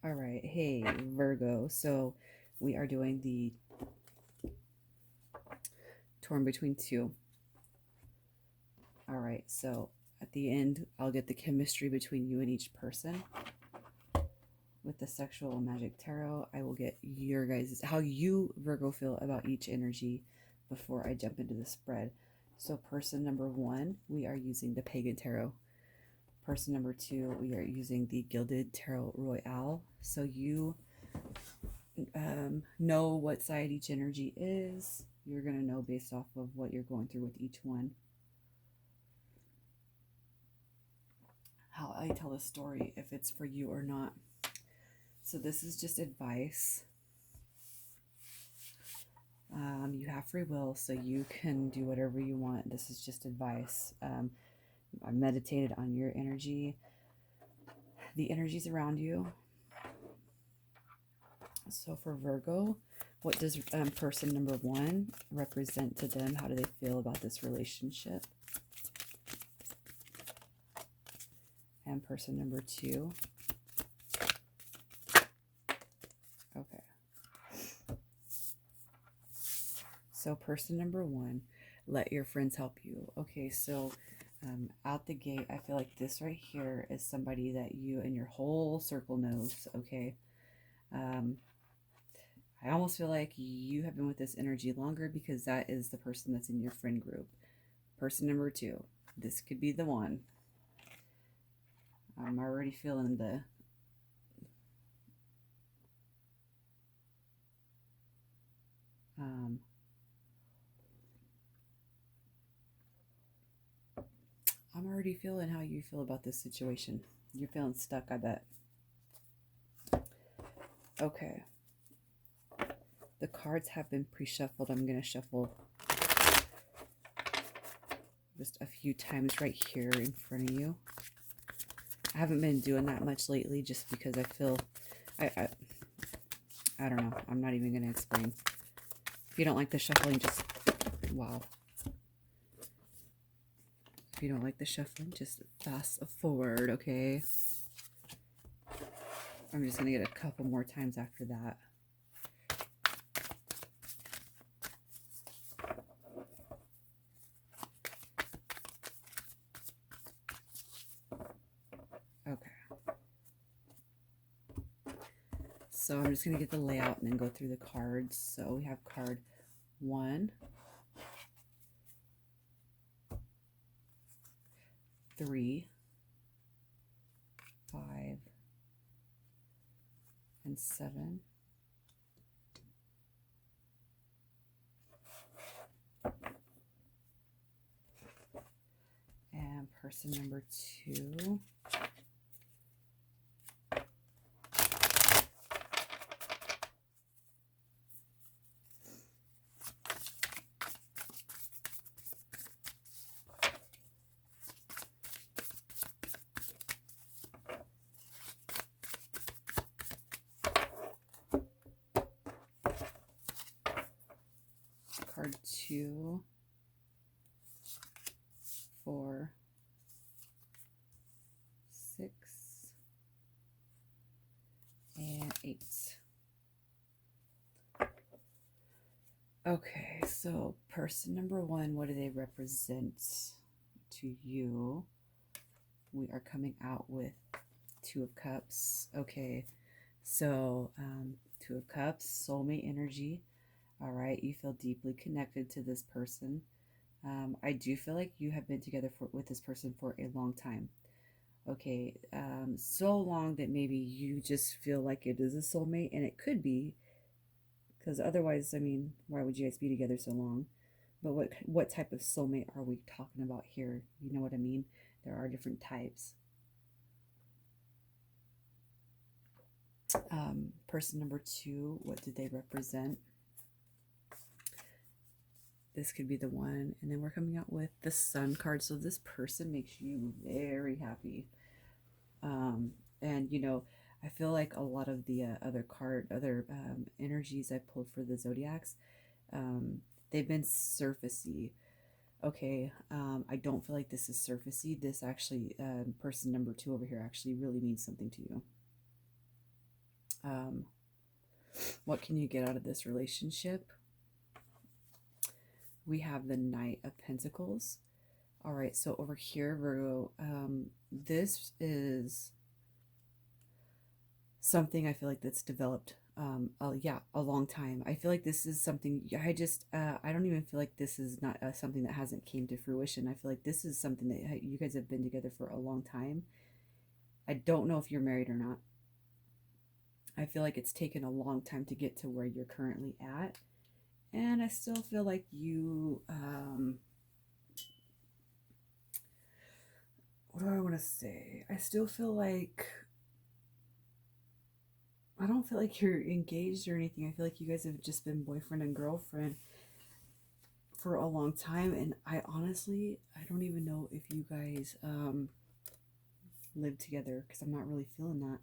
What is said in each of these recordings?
All right. Hey, Virgo. So we are doing the torn between two. All right. So at the end, I'll get the chemistry between you and each person. With the sexual and magic tarot, I will get your guys' how you Virgo feel about each energy before I jump into the spread. So person number one, we are using the pagan tarot. Person number two, we are using the gilded tarot royale. So you know what side each energy is. You're going to know based off of what you're going through with each one. How I tell a story, if it's for you or not. So this is just advice. You have free will, so you can do whatever you want. This is just advice. I meditated on your energy, the energies around you. So for Virgo, what does person number one represent to them? How do they feel about this relationship? And person number two. Okay. So person number one, let your friends help you. Okay, so out the gate, I feel like this right here is somebody that you and your whole circle knows, okay? I almost feel like you have been with this energy longer because that is the person that's in your friend group. Person number two, this could be the one. I'm already feeling the I'm already feeling how you feel about this situation. You're feeling stuck, I bet. Okay. The cards have been pre-shuffled. I'm going to shuffle just a few times right here in front of you. I haven't been doing that much lately just because I feel... I don't know. I'm not even going to explain. If you don't like the shuffling, just... Wow. If you don't like the shuffling, just fast forward, okay? I'm just going to get a couple more times after that. Okay. So I'm just going to get the layout and then go through the cards. So we have card 1, 3, 5, and 7. And person number 2. Card 2, 4, 6, and 8. Okay, so person number 1, what do they represent to you? We are coming out with 2 of Cups. Okay, so 2 of Cups, soulmate energy. All right, you feel deeply connected to this person. I do feel like you have been together with this person for a long time. Okay, so long that maybe you just feel like it is a soulmate, and it could be, because otherwise, I mean, why would you guys be together so long? But what type of soulmate are we talking about here? You know what I mean? There are different types. Person number 2, what do they represent? This could be the one. And then we're coming out with the Sun card. So this person makes you very happy. And, you know, I feel like a lot of the other energies I pulled for the Zodiacs, they've been surfacey. Okay, I don't feel like this is surfacey. This actually, person number 2 over here actually really means something to you. What can you get out of this relationship? We have the Knight of Pentacles. All right, so over here, Virgo, this is something I feel like that's developed a long time. I feel like this is something I don't even feel like this is not something that hasn't came to fruition. I feel like this is something that you guys have been together for a long time. I don't know if you're married or not. I feel like it's taken a long time to get to where you're currently at. And I still feel like you, what do I want to say? I still feel like, I don't feel like you're engaged or anything. I feel like you guys have just been boyfriend and girlfriend for a long time. And I don't even know if you guys live together, because I'm not really feeling that.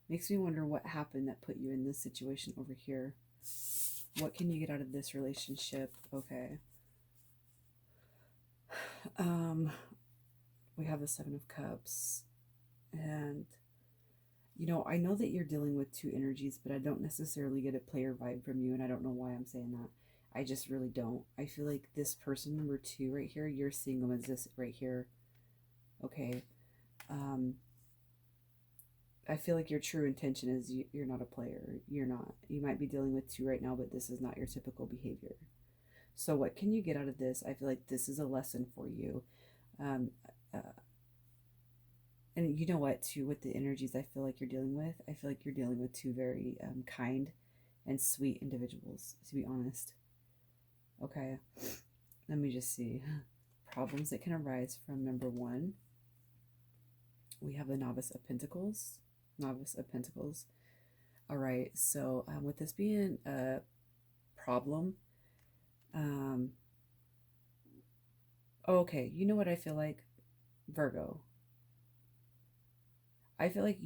Makes me wonder what happened that put you in this situation over here. What can you get out of this relationship? Okay. We have the Seven of Cups. And, I know that you're dealing with two energies, but I don't necessarily get a player vibe from you, and I don't know why I'm saying that. I just really don't. I feel like this person, number two right here, you're seeing them as this right here. Okay. I feel like your true intention is you're not a player. You're not. You might be dealing with two right now, but this is not your typical behavior. So what can you get out of this? I feel like this is a lesson for you. And you know what, too, with the energies I feel like you're dealing with, I feel like you're dealing with two very kind and sweet individuals, to be honest. Okay, let me just see. Problems that can arise from number one. We have the Novice of Pentacles. All right, so with this being a problem, okay, you know what I feel like, Virgo? I feel like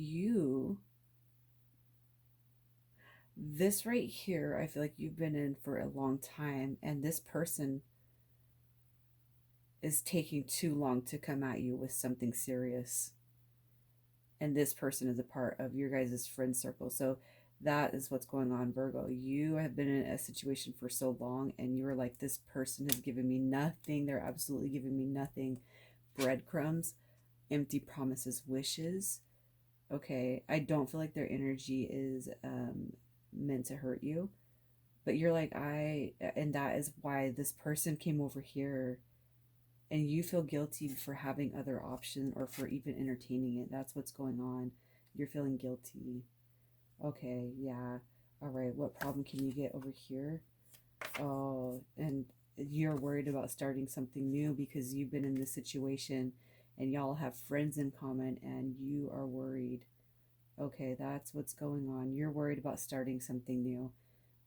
this right here, I feel like you've been in for a long time, and this person is taking too long to come at you with something serious. And this person is a part of your guys' friend circle. So that is what's going on, Virgo. You have been in a situation for so long, and you were like, this person has given me nothing. They're absolutely giving me nothing. Breadcrumbs, empty promises, wishes. Okay, I don't feel like their energy is meant to hurt you, but you're like, and that is why this person came over here, and you feel guilty for having other options or for even entertaining it. That's what's going on. You're feeling guilty. Okay, yeah. All right, what problem can you get over here? Oh, and you're worried about starting something new because you've been in this situation and y'all have friends in common, and you are worried. Okay, that's what's going on. You're worried about starting something new.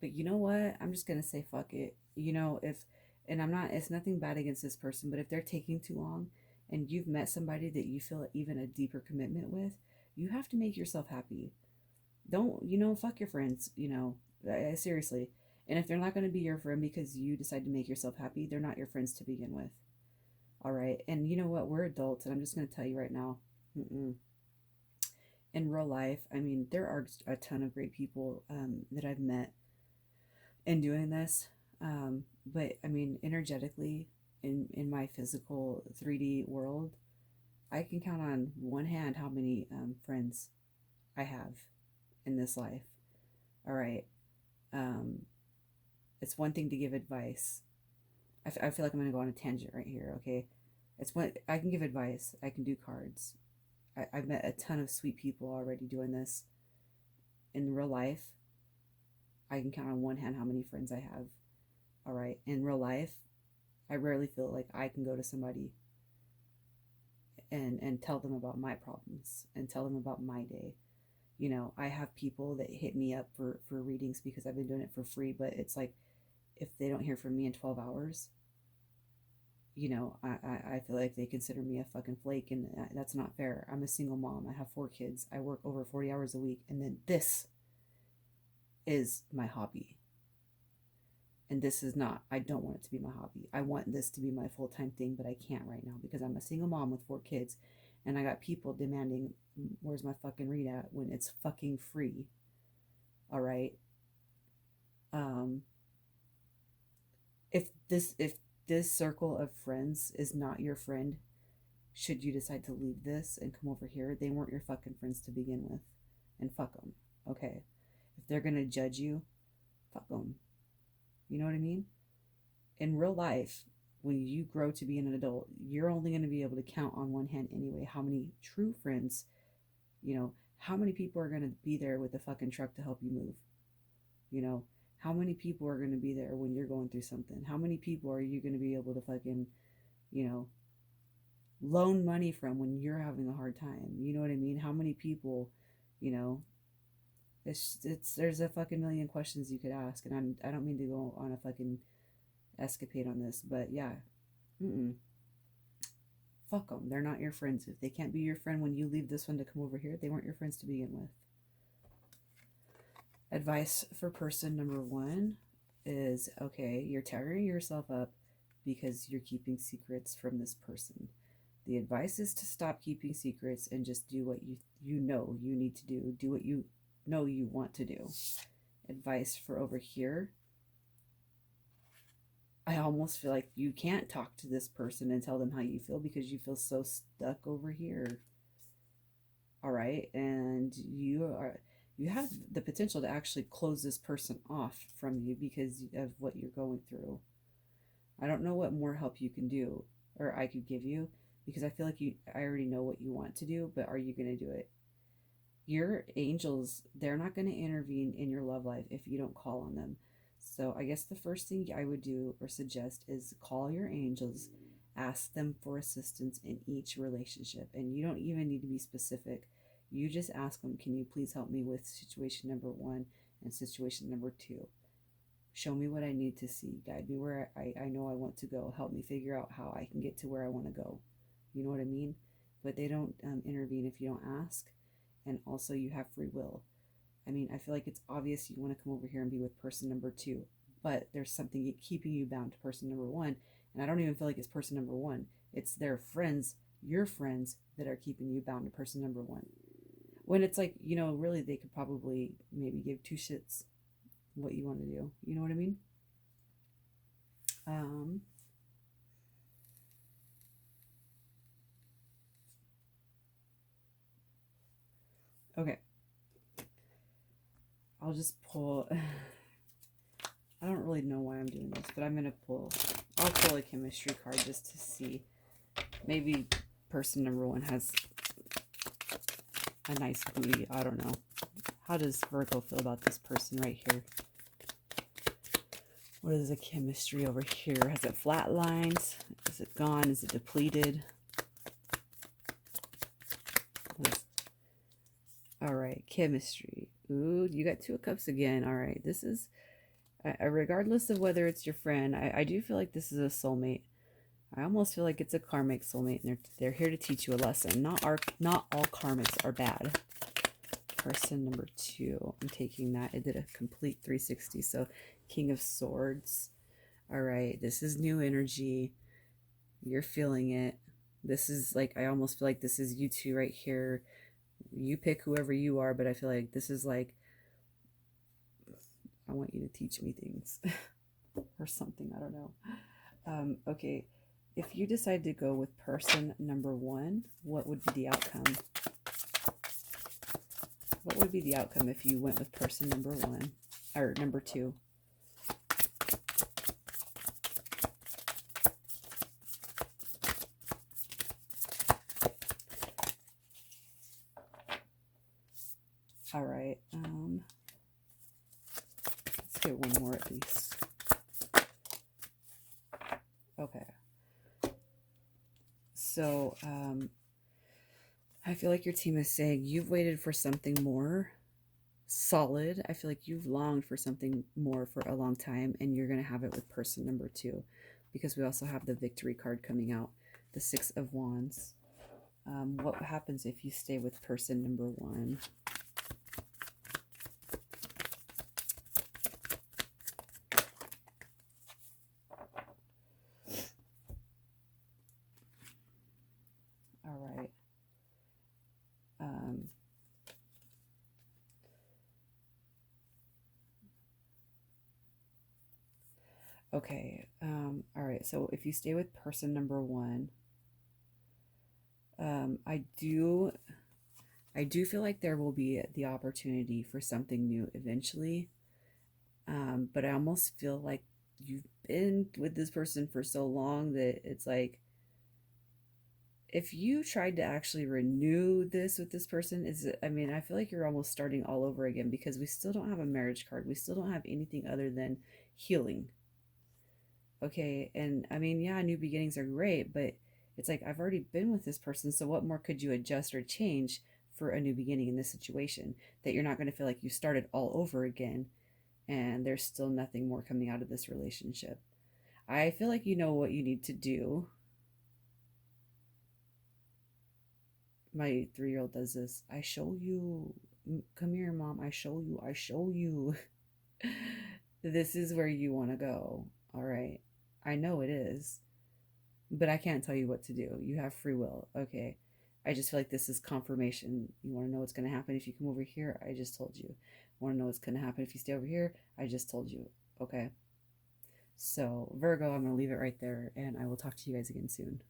But you know what? I'm just going to say fuck it. And it's nothing bad against this person, but if they're taking too long and you've met somebody that you feel even a deeper commitment with, you have to make yourself happy. Don't, fuck your friends, seriously. And if they're not going to be your friend because you decide to make yourself happy, they're not your friends to begin with. All right. And you know what? We're adults, and I'm just going to tell you right now. In real life, I mean, there are a ton of great people that I've met in doing this. But I mean, energetically, in my physical 3D world, I can count on one hand how many friends I have in this life. All right. It's one thing to give advice. I feel like I'm going to go on a tangent right here, okay? It's when I can give advice. I can do cards. I've met a ton of sweet people already doing this. In real life, I can count on one hand how many friends I have. All right. In real life, I rarely feel like I can go to somebody and tell them about my problems and tell them about my day. I have people that hit me up for readings because I've been doing it for free, but it's like, if they don't hear from me in 12 hours, I feel like they consider me a fucking flake, and that's not fair. I'm a single mom. I have 4 kids. I work over 40 hours a week, and then this is my hobby. And this is not, I don't want it to be my hobby. I want this to be my full-time thing, but I can't right now because I'm a single mom with 4 kids, and I got people demanding where's my fucking read at when it's fucking free? All right. If this circle of friends is not your friend, should you decide to leave this and come over here, they weren't your fucking friends to begin with, and fuck them. Okay. If they're gonna judge you, fuck them. You know what I mean? In real life, when you grow to be an adult, you're only going to be able to count on one hand anyway how many true friends, how many people are going to be there with a fucking truck to help you move. How many people are going to be there when you're going through something? How many people are you going to be able to fucking, loan money from when you're having a hard time? You know what I mean? How many people, there's a fucking million questions you could ask, and I don't mean to go on a fucking escapade on this, but yeah, fuck them. They're not your friends. If they can't be your friend when you leave this one to come over here, they weren't your friends to begin with. Advice for person number 1 is, okay, you're tearing yourself up because you're keeping secrets from this person. The advice is to stop keeping secrets and just do what you know you need to do. Do what you know you want to do. Advice for over here, I almost feel like you can't talk to this person and tell them how you feel because you feel so stuck over here. All right. And you have the potential to actually close this person off from you because of what you're going through. I don't know what more help you can do or I could give you, because I feel like I already know what you want to do, but are you going to do it? Your angels, they're not going to intervene in your love life if you don't call on them. So I guess the first thing I would do or suggest is call your angels, ask them for assistance in each relationship. And you don't even need to be specific. You just ask them, can you please help me with situation number 1 and situation number 2? Show me what I need to see. Guide me where I know I want to go. Help me figure out how I can get to where I want to go. You know what I mean? But they don't intervene if you don't ask. And also you have free will. I mean, I feel like it's obvious you want to come over here and be with person number 2, but there's something keeping you bound to person number 1. And I don't even feel like it's person number 1. It's their friends, your friends, that are keeping you bound to person number 1. When it's like, really they could probably maybe give 2 shits what you want to do. You know what I mean? Okay. I'll just pull. I don't really know why I'm doing this, but I'll pull a chemistry card just to see. Maybe person number 1 has a nice booty. I don't know. How does Virgo feel about this person right here? What is the chemistry over here? Has it flat lines? Is it gone? Is it depleted? All right, chemistry. Ooh, you got 2 of Cups again. All right, this is, regardless of whether it's your friend, I do feel like this is a soulmate. I almost feel like it's a karmic soulmate, and they're here to teach you a lesson. Not all karmics are bad. Person number 2, I'm taking that. It did a complete 360. So King of Swords. All right, this is new energy. You're feeling it. This is like, I almost feel like this is you 2 right here. You pick whoever you are, but I feel like this is like, I want you to teach me things or something. I don't know. Okay. If you decide to go with person number 1, what would be the outcome? What would be the outcome if you went with person number 1 or number 2? All right. Let's get one more at least. Okay. So, I feel like your team is saying you've waited for something more solid. I feel like you've longed for something more for a long time, and you're going to have it with person number 2, because we also have the victory card coming out, the 6 of Wands. What happens if you stay with person number 1? All right. Okay. All right. So if you stay with person number one, I do feel like there will be the opportunity for something new eventually. But I almost feel like you've been with this person for so long that it's like, if you tried to actually renew this with this person, I mean, I feel like you're almost starting all over again, because we still don't have a marriage card. We still don't have anything other than healing. Okay. And I mean, yeah, new beginnings are great, but it's like, I've already been with this person. So what more could you adjust or change for a new beginning in this situation, that you're not going to feel like you started all over again and there's still nothing more coming out of this relationship? I feel like you know what you need to do. My 3-year-old does this. I show you. Come here, mom. I show you. I show you. This is where you want to go. All right. I know it is, but I can't tell you what to do. You have free will. Okay. I just feel like this is confirmation. You want to know what's going to happen if you come over here? I just told you. Want to know what's going to happen if you stay over here? I just told you. Okay. So, Virgo, I'm going to leave it right there, and I will talk to you guys again soon.